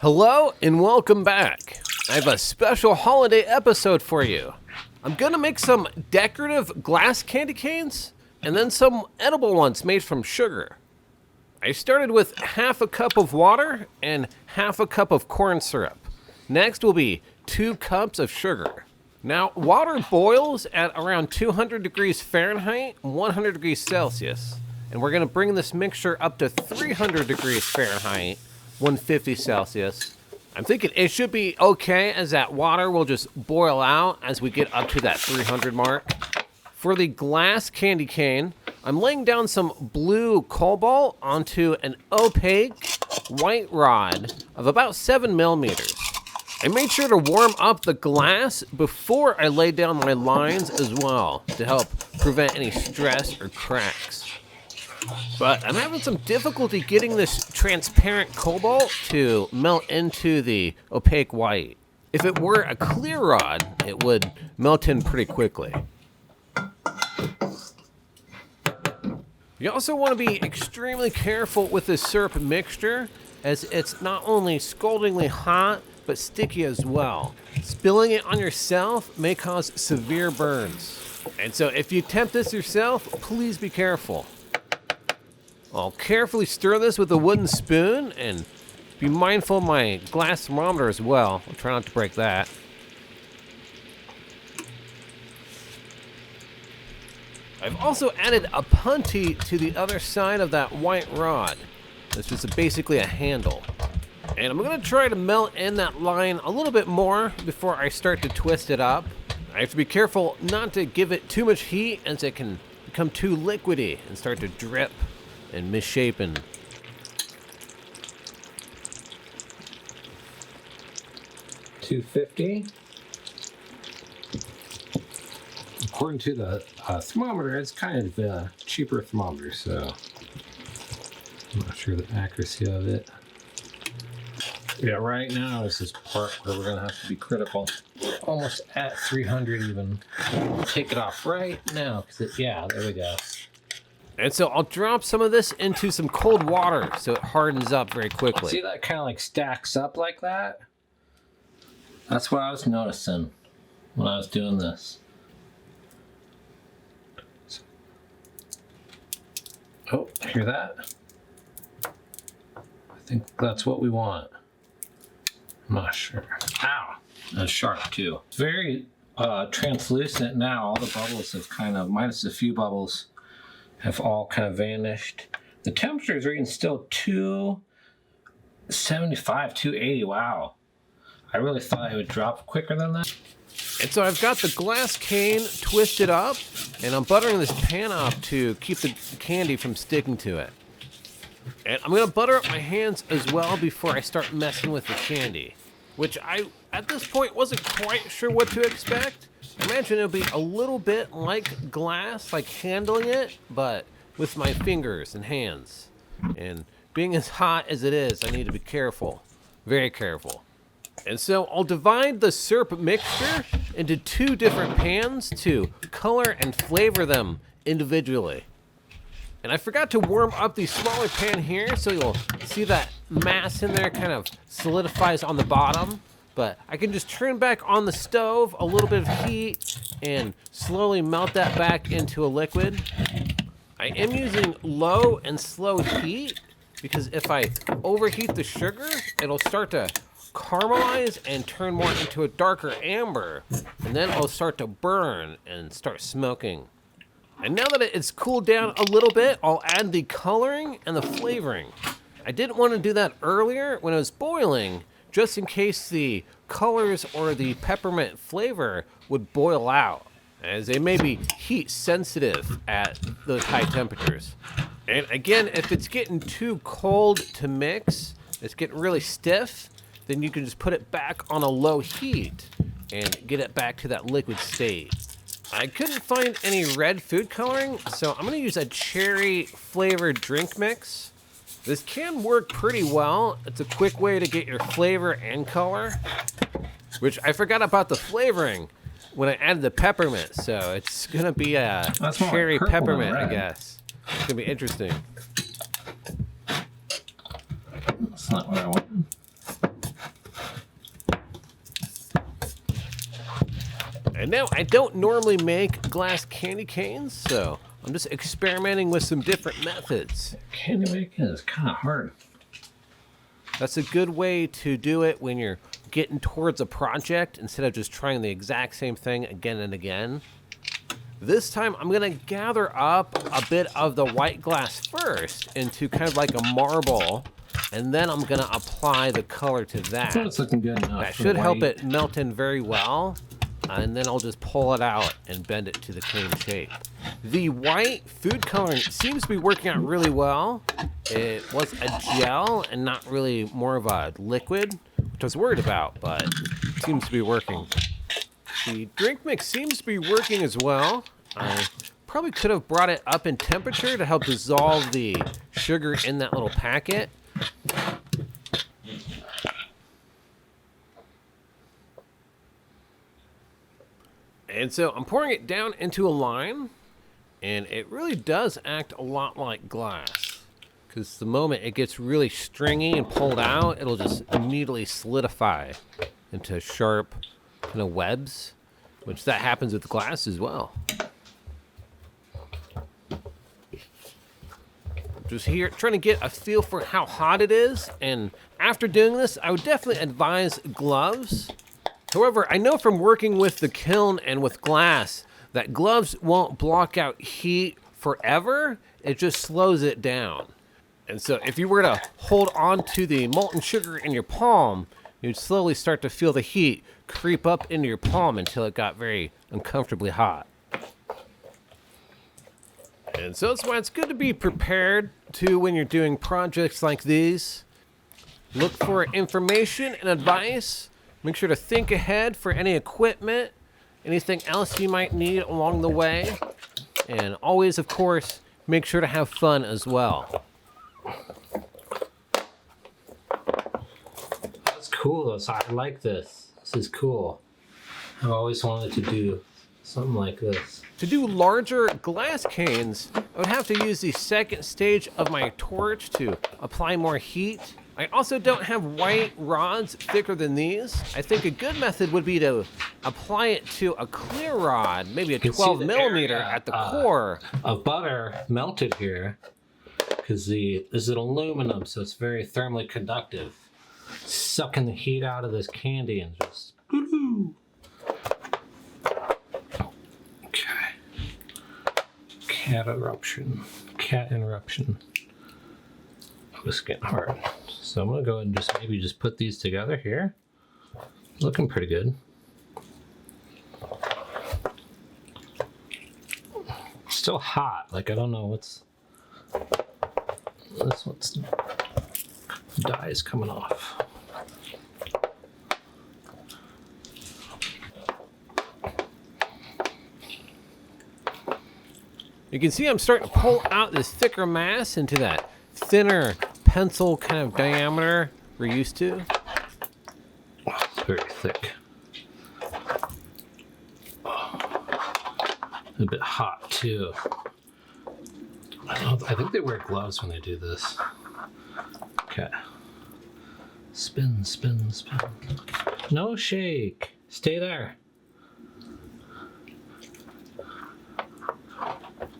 Hello and welcome back. I have a special holiday episode for you. I'm gonna make some decorative glass candy canes and then some edible ones made from sugar. I started with half a cup of water and half a cup of corn syrup. Next will be 2 cups of sugar. Now, water boils at around 200 degrees Fahrenheit, 100 degrees Celsius. And we're gonna bring this mixture up to 300 degrees Fahrenheit, 150 Celsius. I'm thinking it should be okay as that water will just boil out as we get up to that 300 mark. For the glass candy cane, I'm laying down some blue cobalt onto an opaque white rod of about 7 millimeters. I made sure to warm up the glass before I laid down my lines as well to help prevent any stress or cracks. But I'm having some difficulty getting this transparent cobalt to melt into the opaque white. If it were a clear rod, it would melt in pretty quickly. You also want to be extremely careful with this syrup mixture, as it's not only scaldingly hot, but sticky as well. Spilling it on yourself may cause severe burns. And so if you attempt this yourself, please be careful. I'll carefully stir this with a wooden spoon and be mindful of my glass thermometer as well. I'll try not to break that. I've also added a punty to the other side of that white rod. This is basically a handle. And I'm going to try to melt in that line a little bit more before I start to twist it up. I have to be careful not to give it too much heat, as it can become too liquidy and start to drip and misshapen. $2.50. According to the thermometer, it's kind of a cheaper thermometer, so I'm not sure the accuracy of it. Yeah, right now is this part where we're gonna have to be critical. We're almost at 300 even. I'll take it off right now, yeah, there we go. And so I'll drop some of this into some cold water so it hardens up very quickly. See that kind of like stacks up like that? That's what I was noticing when I was doing this. Oh, hear that? I think that's what we want. I'm not sure. Ow! That's sharp too. It's very translucent now. All the bubbles have kind of, minus a few bubbles, have all kind of vanished. The temperature is reading still 275, 280. Wow. I really thought it would drop quicker than that. And so I've got the glass cane twisted up, and I'm buttering this pan up to keep the candy from sticking to it. And I'm going to butter up my hands as well before I start messing with the candy, which I, at this point, wasn't quite sure what to expect. I imagine it'll be a little bit like glass, like handling it, but with my fingers and hands. And being as hot as it is, I need to be careful, very careful. And so I'll divide the syrup mixture into 2 different pans to color and flavor them individually. And I forgot to warm up the smaller pan here, so you'll see that mass in there kind of solidifies on the bottom. But I can just turn back on the stove, a little bit of heat, and slowly melt that back into a liquid. I am using low and slow heat, because if I overheat the sugar, it'll start to caramelize and turn more into a darker amber, and then it'll start to burn and start smoking. And now that it's cooled down a little bit, I'll add the coloring and the flavoring. I didn't want to do that earlier when it was boiling, just in case the colors or the peppermint flavor would boil out, as they may be heat sensitive at those high temperatures. And again, if it's getting too cold to mix, it's getting really stiff, then you can just put it back on a low heat and get it back to that liquid state. I couldn't find any red food coloring, so I'm gonna use a cherry flavored drink mix. This can work pretty well. It's a quick way to get your flavor and color, which I forgot about the flavoring when I added the peppermint, so it's gonna be a cherry peppermint, I guess. It's gonna be interesting. That's not what I want. And now I don't normally make glass candy canes, so I'm just experimenting with some different methods. Candy making is kind of hard. That's a good way to do it when you're getting towards a project instead of just trying the exact same thing again and again. This time I'm gonna gather up a bit of the white glass first into kind of like a marble, and then I'm gonna apply the color to that. Oh, it's looking good enough. That should help it melt in very well, and then I'll just pull it out and bend it to the cane shape. The white food coloring seems to be working out really well. It was a gel and not really more of a liquid, which I was worried about, but it seems to be working. The drink mix seems to be working as well. I probably could have brought it up in temperature to help dissolve the sugar in that little packet. And so I'm pouring it down into a line, and it really does act a lot like glass. Because the moment it gets really stringy and pulled out, it'll just immediately solidify into sharp kind of webs, which that happens with glass as well. Just here trying to get a feel for how hot it is, and after doing this, I would definitely advise gloves. However, I know from working with the kiln and with glass that gloves won't block out heat forever. It just slows it down. And so if you were to hold on to the molten sugar in your palm, you'd slowly start to feel the heat creep up into your palm until it got very uncomfortably hot. And so that's why it's good to be prepared to when you're doing projects like these. Look for information and advice. Make sure to think ahead for any equipment, anything else you might need along the way. And always, of course, make sure to have fun as well. That's cool though, so I like this. This is cool. I've always wanted to do something like this. To do larger glass canes, I would have to use the second stage of my torch to apply more heat. I also don't have white rods thicker than these. I think a good method would be to apply it to a clear rod, maybe a 12 millimeter at the core. Of butter melted here, because this is aluminum, so it's very thermally conductive. Sucking the heat out of this candy and just woo-hoo. Okay. Cat interruption. Oh, it's getting hard. So I'm gonna go ahead and maybe just put these together here. Looking pretty good. Still hot. Like I don't know what's this one's dye is coming off. You can see I'm starting to pull out this thicker mass into that thinner pencil kind of diameter we're used to. Wow, it's very thick. A bit hot too. I think they wear gloves when they do this. Okay. Spin, spin, spin. No shake. Stay there.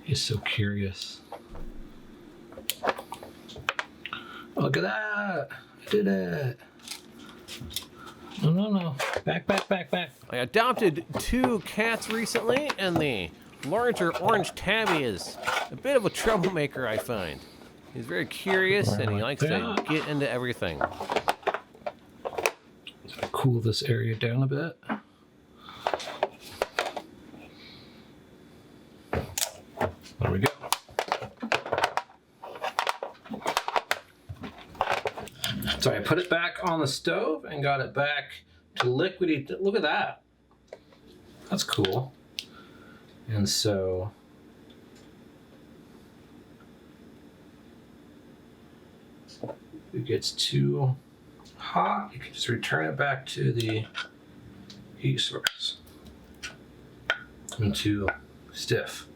He's so curious. Look at that! I did it! No, no, no. Back, back, back, back. I adopted 2 cats recently, and the larger orange tabby is a bit of a troublemaker, I find. He's very curious, and he likes to get into everything. Cool this area down a bit. There we go. So I put it back on the stove and got it back to liquidy. Look at that. That's cool. And so if it gets too hot, you can just return it back to the heat source. And too stiff.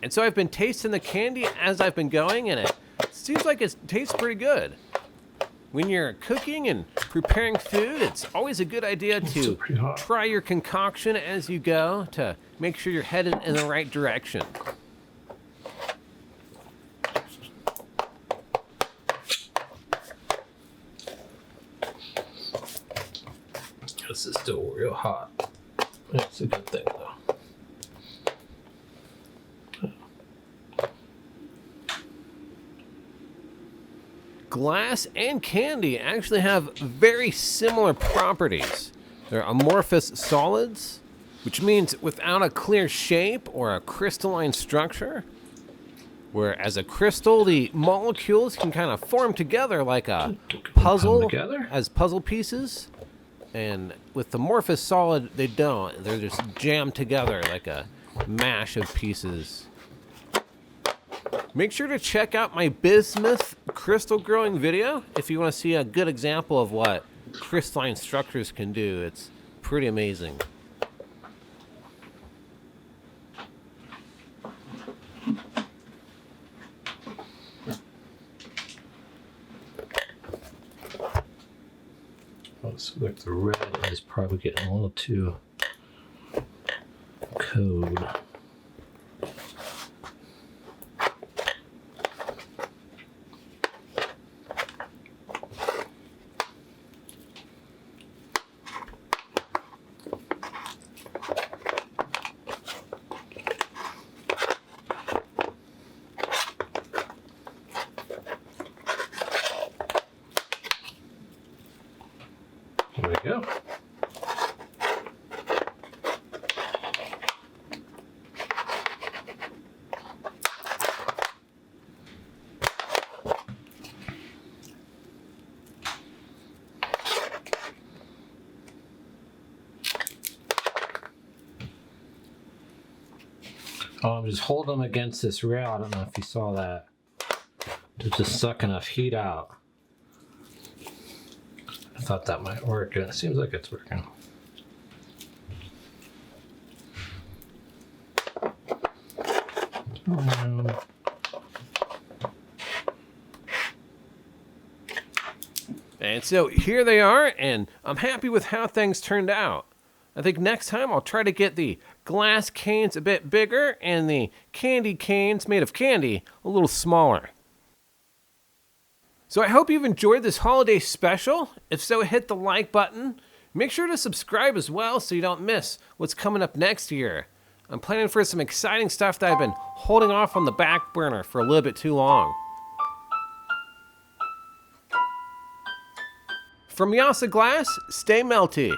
And so I've been tasting the candy as I've been going, and it seems like it tastes pretty good. When you're cooking and preparing food, it's always a good idea to try your concoction as you go to make sure you're headed in the right direction. This is still real hot. That's a good thing, though. Glass and candy actually have very similar properties. They're amorphous solids, which means without a clear shape or a crystalline structure. Whereas a crystal, the molecules can kind of form together like a puzzle as puzzle pieces. And with the amorphous solid, they don't. They're just jammed together like a mash of pieces. Make sure to check out my bismuth crystal growing video if you want to see a good example of what crystalline structures can do. It's pretty amazing. Oh, so like the red is probably getting a little too cold. There we go. I'm just holding them against this rail. I don't know if you saw that. To just suck enough heat out. I thought that might work, and it seems like it's working. And so here they are, and I'm happy with how things turned out. I think next time I'll try to get the glass canes a bit bigger and the candy canes made of candy a little smaller. So I hope you've enjoyed this holiday special. If so, hit the like button. Make sure to subscribe as well so you don't miss what's coming up next year. I'm planning for some exciting stuff that I've been holding off on the back burner for a little bit too long. From Jasa Glass, stay melty.